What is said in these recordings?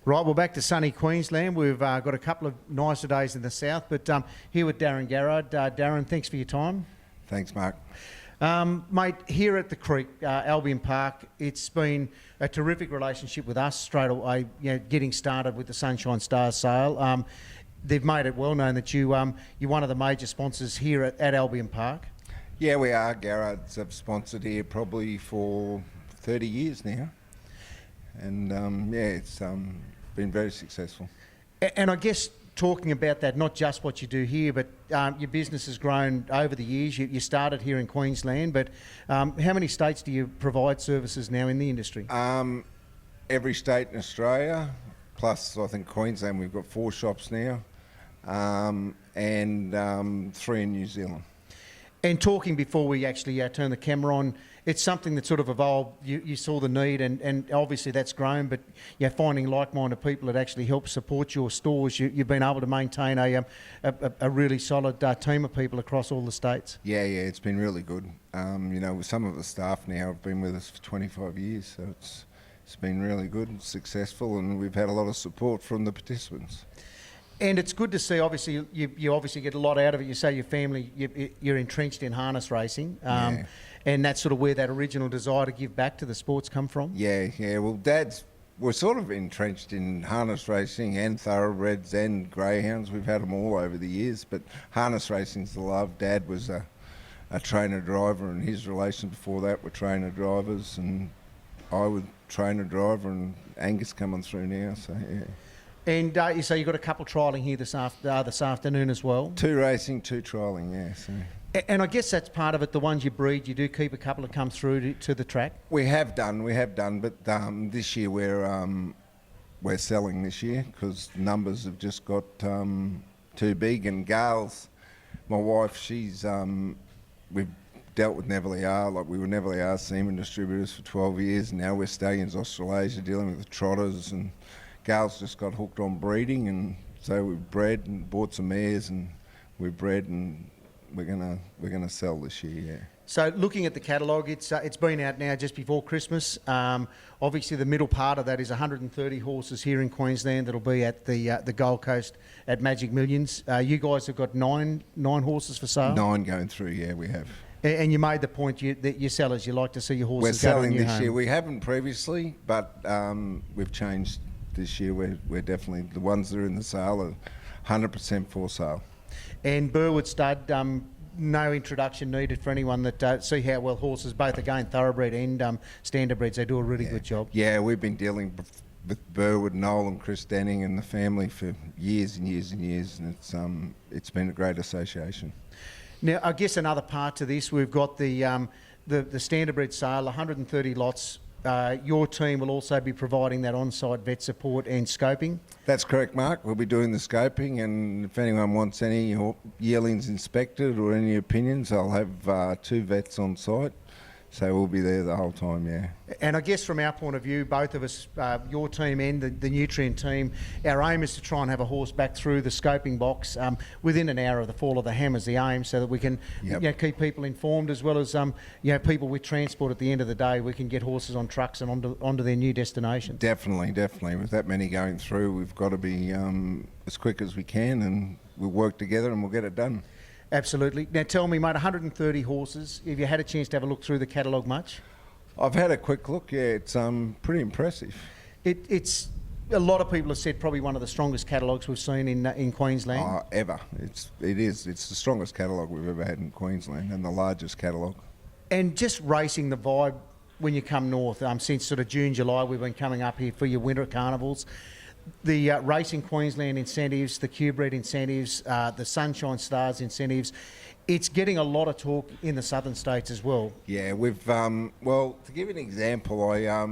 Right, well, back to sunny Queensland. We've got a couple of nicer days in the south, but here with Daren Garrard. Darren, thanks for your time. Thanks, Mark. Mate, here at the Creek, Albion Park, it's been a terrific relationship with us straight away, getting started with the Sunshine Stars sale. They've made it well known that you're one of the major sponsors here at Albion Park. Yeah, we are. Garrards have sponsored here probably for 30 years now. And it's been very successful. And I guess talking about that, not just what you do here, but your business has grown over the years. You started here in Queensland, but how many states do you provide services now in the industry? Every state in Australia, plus I think Queensland, we've got 4 shops now, and 3 in New Zealand. And talking before we actually turn the camera on, it's something that sort of evolved. You saw the need, and obviously that's grown, but finding like-minded people that actually help support your stores, you've been able to maintain a really solid team of people across all the states. Yeah, it's been really good. Some of the staff now have been with us for 25 years, so it's been really good and successful, and we've had a lot of support from the participants. And it's good to see, obviously, you obviously get a lot out of it. You say your family, you're entrenched in harness racing, and that's sort of where that original desire to give back to the sports come from? Yeah. Well, we're sort of entrenched in harness racing and thoroughbreds and greyhounds. We've had them all over the years, but harness racing's the love. Dad was a trainer-driver, and his relations before that were trainer-drivers, and I was trainer-driver, and Angus coming through now, so yeah. And you say you've got a couple trialling here this afternoon as well? 2 racing, 2 trialling, yeah. So. And I guess that's part of it, the ones you breed, you do keep a couple that come through to the track? We have done, but this year we're selling this year because numbers have just got too big, and Gail's, my wife, we've dealt with Neville R, like we were Neville R semen distributors for 12 years, and now we're Stallions Australasia dealing with the trotters, and Gail's just got hooked on breeding, and so we've bred and bought some mares, and we've bred, and we're gonna sell this year. Yeah. So looking at the catalogue, it's been out now just before Christmas. Obviously, the middle part of that is 130 horses here in Queensland that'll be at the Gold Coast at Magic Millions. You guys have got nine horses for sale. 9 going through. Yeah, we have. And you made the point that you sellers, you like to see your horses. We're selling this year. We haven't previously, but we've changed. This year we're definitely, the ones that are in the sale are 100% for sale. And Burwood Stud, no introduction needed for anyone that see how well horses, both again thoroughbred and standardbreds, they do a really good job. Yeah, we've been dealing with Burwood, Noel and Chris Denning and the family for years and years and years, and it's been a great association. Now, I guess another part to this, we've got the standardbred sale, 130 lots. Your team will also be providing that on-site vet support and scoping? That's correct, Mark. We'll be doing the scoping, and if anyone wants any yearlings inspected or any opinions, I'll have 2 vets on site. So we'll be there the whole time, yeah. And I guess from our point of view, both of us, your team and the Nutrien team, our aim is to try and have a horse back through the scoping box within an hour of the fall of the hammer's the aim, so that we can keep people informed, as well as people with transport at the end of the day. We can get horses on trucks and onto their new destination. Definitely. With that many going through, we've got to be as quick as we can, and we'll work together and we'll get it done. Absolutely. Now tell me, mate, 130 horses. Have you had a chance to have a look through the catalogue much? I've had a quick look, yeah. It's pretty impressive. It's a lot of people have said probably one of the strongest catalogues we've seen in Queensland. Ever. It is. It's the strongest catalogue we've ever had in Queensland, and the largest catalogue. And just racing the vibe when you come north, since sort of June, July, we've been coming up here for your winter carnivals. The Racing Queensland incentives, the Q-Bred incentives, the Sunshine Stars incentives, it's getting a lot of talk in the southern states as well. Yeah, we've, well, to give you an example, I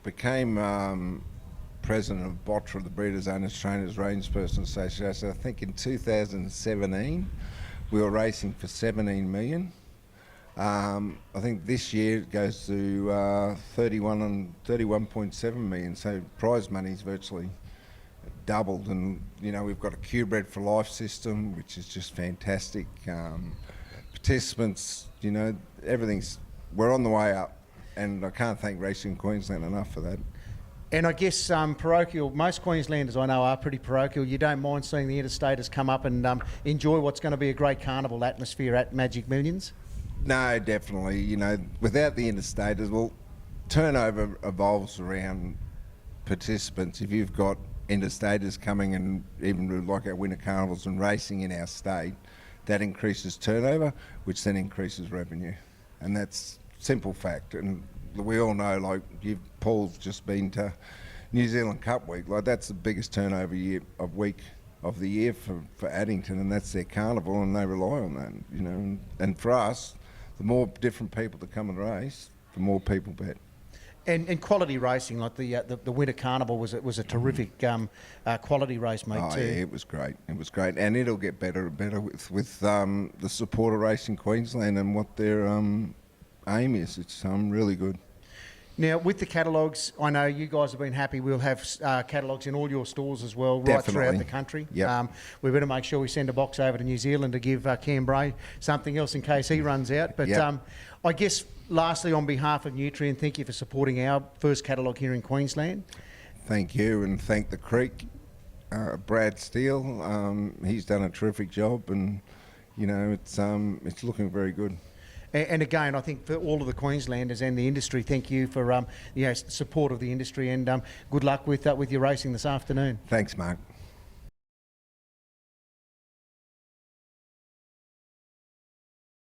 became president of BOTRA, the Breeders, Owners, Trainers, Rangeperson Association. I think in 2017, we were racing for 17 million. I think this year it goes to 31.7 million, so prize money's virtually doubled, and we've got a Q-Bred for Life system, which is just fantastic. Participants, we're on the way up, and I can't thank Racing Queensland enough for that. And I guess parochial, most Queenslanders I know are pretty parochial. You don't mind seeing the interstaters come up and enjoy what's going to be a great carnival atmosphere at Magic Millions? No, definitely. You know, without the interstaters, well, turnover evolves around participants. If you've got interstaters coming and even like our winter carnivals and racing in our state, that increases turnover, which then increases revenue. And that's simple fact. And we all know, like, Paul's just been to New Zealand Cup Week. Like, that's the biggest turnover week of the year for Addington, and that's their carnival, and they rely on that, you know. And for us, the more different people that come and race, the more people bet. And quality racing, like the winter carnival was a terrific quality race, mate. Oh too. yeah, it was great. It was great, and it'll get better and better with the support of Racing Queensland and what their aim is. It's really good. Now, with the catalogues, I know you guys have been happy. We'll have catalogues in all your stores as well, right throughout the country. Yep. We better make sure we send a box over to New Zealand to give Cam Bray something else in case he runs out. But yep. I guess, lastly, on behalf of Nutrien, thank you for supporting our first catalogue here in Queensland. Thank you, and thank the Creek, Brad Steele. He's done a terrific job, and you know it's looking very good. And again, I think for all of the Queenslanders and the industry, thank you for support of the industry, and good luck with your racing this afternoon. Thanks, Mark.